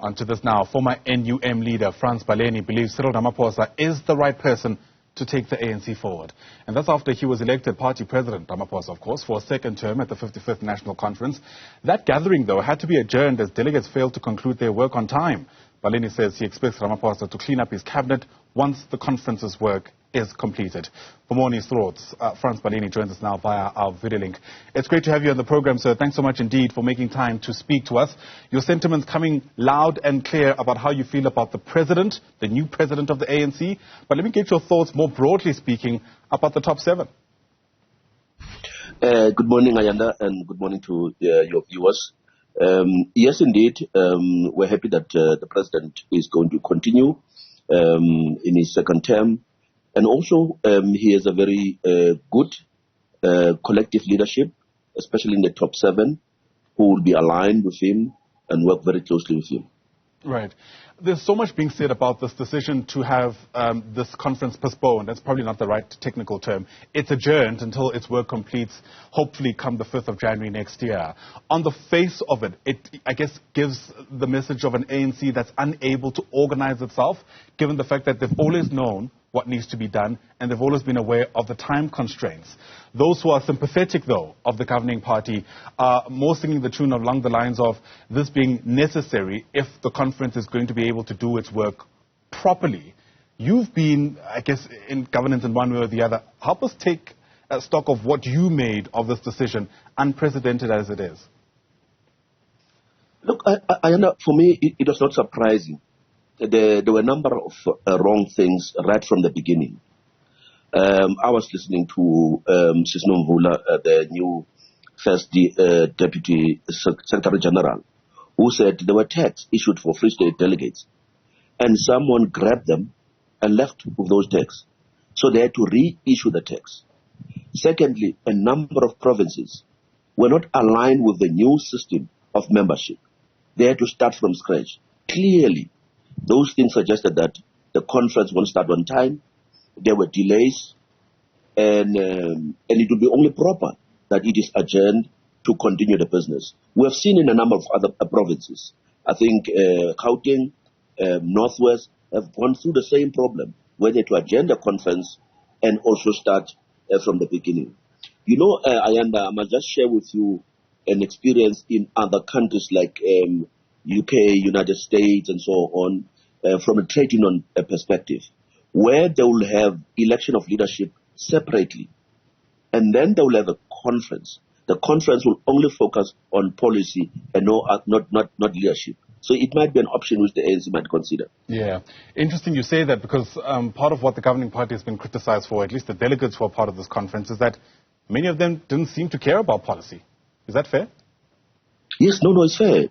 On to this now. Former NUM leader Frans Baleni believes Cyril Ramaphosa is the right person to take the ANC forward. And that's after he was elected party president, Ramaphosa, of course, for a second term at the 55th National Conference. That gathering, though, had to be adjourned as delegates failed to conclude their work on time. Baleni says he expects Ramaphosa to clean up his cabinet once the conference's work is completed. For more on his thoughts, Frans Baleni joins us now via our video link. It's great to have you on the program, sir. Thanks so much indeed for making time to speak to us. Your sentiments coming loud and clear about how you feel about the president, the new president of the ANC. But let me get your thoughts, more broadly speaking, about the top seven. Good morning, Ayanda, and good morning to your viewers. Yes, indeed, we're happy that the president is going to continue in his second term. And also, he has a very good collective leadership, especially in the top seven, who will be aligned with him and work very closely with him. Right. There's so much being said about this decision to have this conference postponed. That's probably not the right technical term. It's adjourned until its work completes, hopefully come the 5th of January next year. On the face of it, I guess, gives the message of an ANC that's unable to organize itself, given the fact that they've always known what needs to be done, and they've always been aware of the time constraints. Those who are sympathetic, though, of the governing party are more singing the tune along the lines of this being necessary if the conference is going to be able to do its work properly. You've been, I guess, in governance in one way or the other. Help us take stock of what you made of this decision, unprecedented as it is. Look, for me, it was not surprising. There were a number of wrong things right from the beginning. I was listening to Sis Nomvula, the new first Deputy Secretary General, who said there were tags issued for Free State delegates, and someone grabbed them and left with those tags. So they had to reissue the tags. Secondly, a number of provinces were not aligned with the new system of membership. They had to start from scratch. Clearly, those things suggested that the conference won't start on time. There were delays, and it would be only proper that it is adjourned to continue the business. We have seen in a number of other provinces. I think Gauteng, Northwest have gone through the same problem, where they had to adjourn the conference and also start from the beginning. You know, Ayanda, I must just share with you an experience in other countries like UK, United States, and so on, from a trade union perspective, where they will have election of leadership separately, and then they will have a conference. The conference will only focus on policy and not leadership. So it might be an option which the ANC might consider. Yeah. Interesting you say that, because part of what the governing party has been criticized for, at least the delegates who are part of this conference, is that many of them didn't seem to care about policy. Is that fair? Yes, no, it's fair.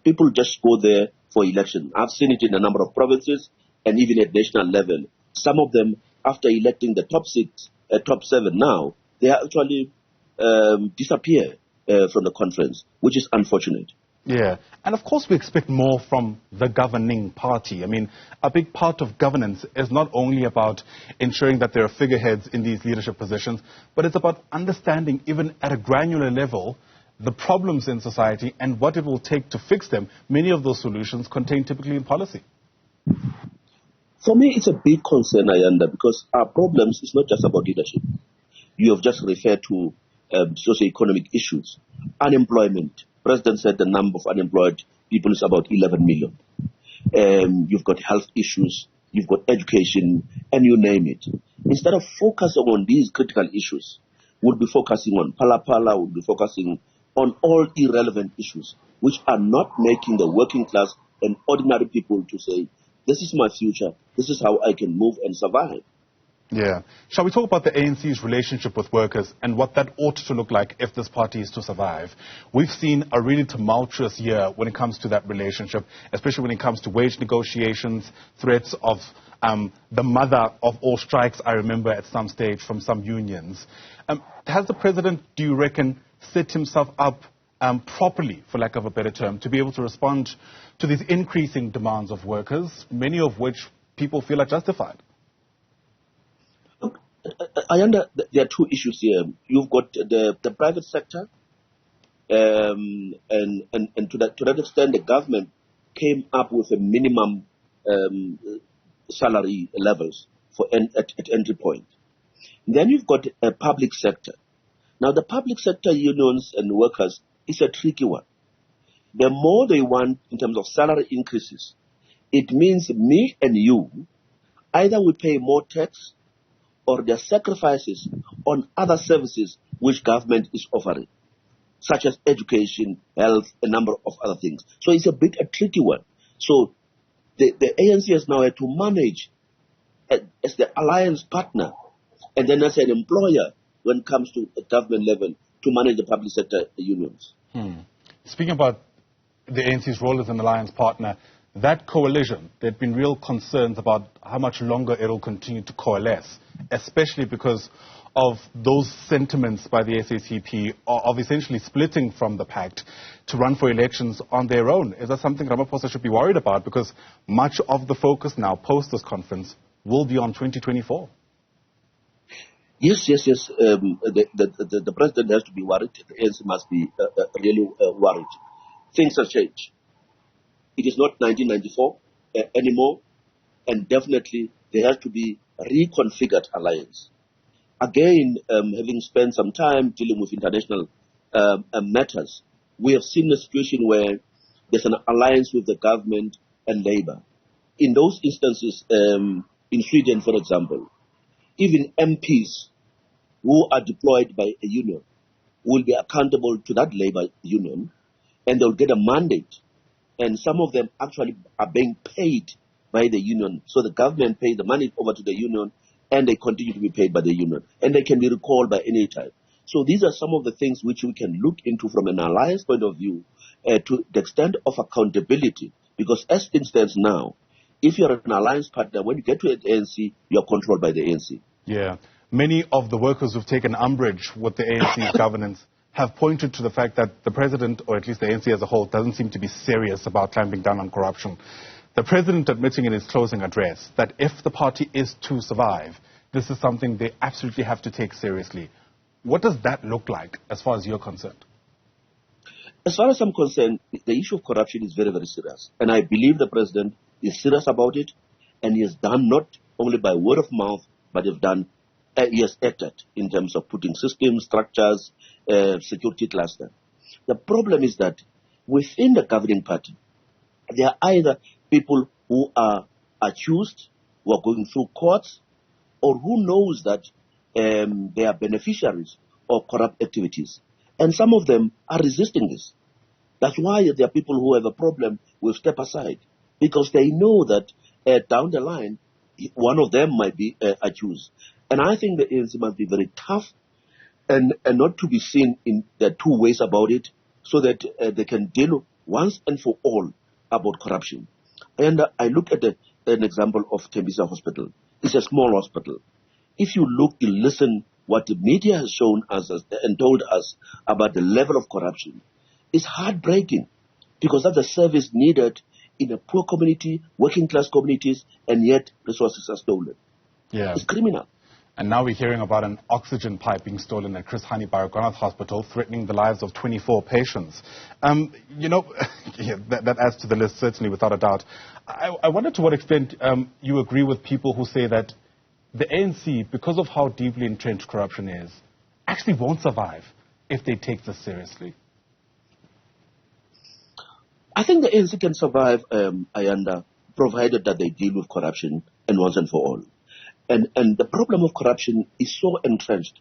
People just go there for election. I've seen it in a number of provinces and even at national level. Some of them, after electing the top seven now, they actually disappear from the conference, which is unfortunate. Yeah, and of course we expect more from the governing party. I mean, a big part of governance is not only about ensuring that there are figureheads in these leadership positions, but it's about understanding, even at a granular level, the problems in society and what it will take to fix them. Many of those solutions contained typically in policy. For me, it's a big concern, Ayanda, because our problems is not just about leadership. You have just referred to socioeconomic issues, unemployment. President said the number of unemployed people is about 11 million. You've got health issues, you've got education, and you name it. Instead of focusing on these critical issues, we'll be focusing on pala, we'll be focusing on all irrelevant issues, which are not making the working class and ordinary people to say, this is my future, this is how I can move and survive. Yeah. Shall we talk about the ANC's relationship with workers and what that ought to look like if this party is to survive? We've seen a really tumultuous year when it comes to that relationship, especially when it comes to wage negotiations, threats of the mother of all strikes, I remember at some stage from some unions. Has the president, do you reckon, set himself up properly, for lack of a better term, to be able to respond to these increasing demands of workers, many of which people feel are justified? There are two issues here. You've got the private sector, and to that extent, the government came up with a minimum salary levels for at entry point. Then you've got a public sector. Now, the public sector unions and workers is a tricky one. The more they want in terms of salary increases, it means me and you, either we pay more tax or there are sacrifices on other services which government is offering, such as education, health, a number of other things. So it's a bit a tricky one. So the ANC has now had to manage as the alliance partner and then as an employer when it comes to a government level to manage the public sector unions. Speaking about the ANC's role as an alliance partner, that coalition, there have been real concerns about how much longer it will continue to coalesce, especially because of those sentiments by the SACP of essentially splitting from the pact to run for elections on their own. Is that something Ramaphosa should be worried about? Because much of the focus now, post this conference, will be on 2024. Yes. The president has to be worried. The ANC must be really worried. Things have changed. It is not 1994 anymore, and definitely there has to be a reconfigured alliance. Again, having spent some time dealing with international matters, we have seen a situation where there's an alliance with the government and Labour. In those instances, in Sweden, for example, even MPs who are deployed by a union will be accountable to that Labour union, and they'll get a mandate. And some of them actually are being paid by the union. So the government pays the money over to the union, and they continue to be paid by the union. And they can be recalled by any time. So these are some of the things which we can look into from an alliance point of view to the extent of accountability. Because as things stands now, if you're an alliance partner, when you get to the ANC, you're controlled by the ANC. Yeah. Many of the workers who've taken umbrage with the ANC's governance have pointed to the fact that the president, or at least the ANC as a whole, doesn't seem to be serious about clamping down on corruption. The president admitting in his closing address that if the party is to survive, this is something they absolutely have to take seriously. What does that look like as far as you're concerned? As far as I'm concerned, the issue of corruption is very, very serious. And I believe the president is serious about it, and he has done not only by word of mouth, but he has acted in terms of putting systems, structures, security cluster. The problem is that within the governing party, there are either people who are accused, who are going through courts, or who knows that they are beneficiaries of corrupt activities. And some of them are resisting this. That's why there are people who have a problem with step aside, because they know that down the line, one of them might be accused. And I think the ANC must be very tough and not to be seen in the two ways about it, so that they can deal once and for all about corruption. And I look at an example of Tembisa Hospital. It's a small hospital. If you listen what the media has shown us and told us about the level of corruption, it's heartbreaking, because that's a service needed in a poor community, working class communities, and yet resources are stolen. Yeah. It's criminal. And now we're hearing about an oxygen pipe being stolen at Chris Hani Baragwanath Hospital, threatening the lives of 24 patients. That adds to the list, certainly, without a doubt. I wonder to what extent you agree with people who say that the ANC, because of how deeply entrenched corruption is, actually won't survive if they take this seriously. I think the ANC can survive, Ayanda, provided that they deal with corruption and once and for all. And the problem of corruption is so entrenched.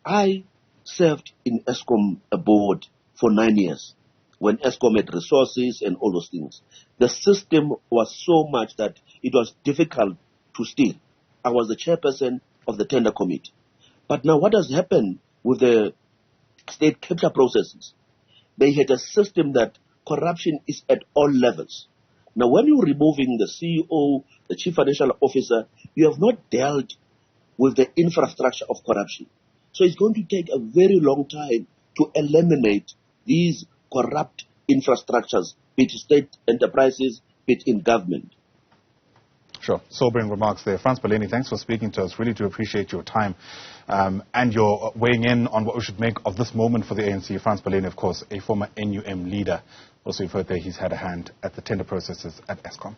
I served in Eskom board for 9 years when Eskom had resources and all those things. The system was so much that it was difficult to steal. I was the chairperson of the tender committee. But now what has happened with the state capture processes? They had a system that corruption is at all levels. Now, when you're removing the CEO, the chief financial officer, you have not dealt with the infrastructure of corruption. So it's going to take a very long time to eliminate these corrupt infrastructures, be it state enterprises, be it in government. Sure. Sobering remarks there. Frans Baleni, thanks for speaking to us. Really do appreciate your time and your weighing in on what we should make of this moment for the ANC. Frans Baleni, of course, a former NUM leader. Also, you've heard there he's had a hand at the tender processes at Eskom.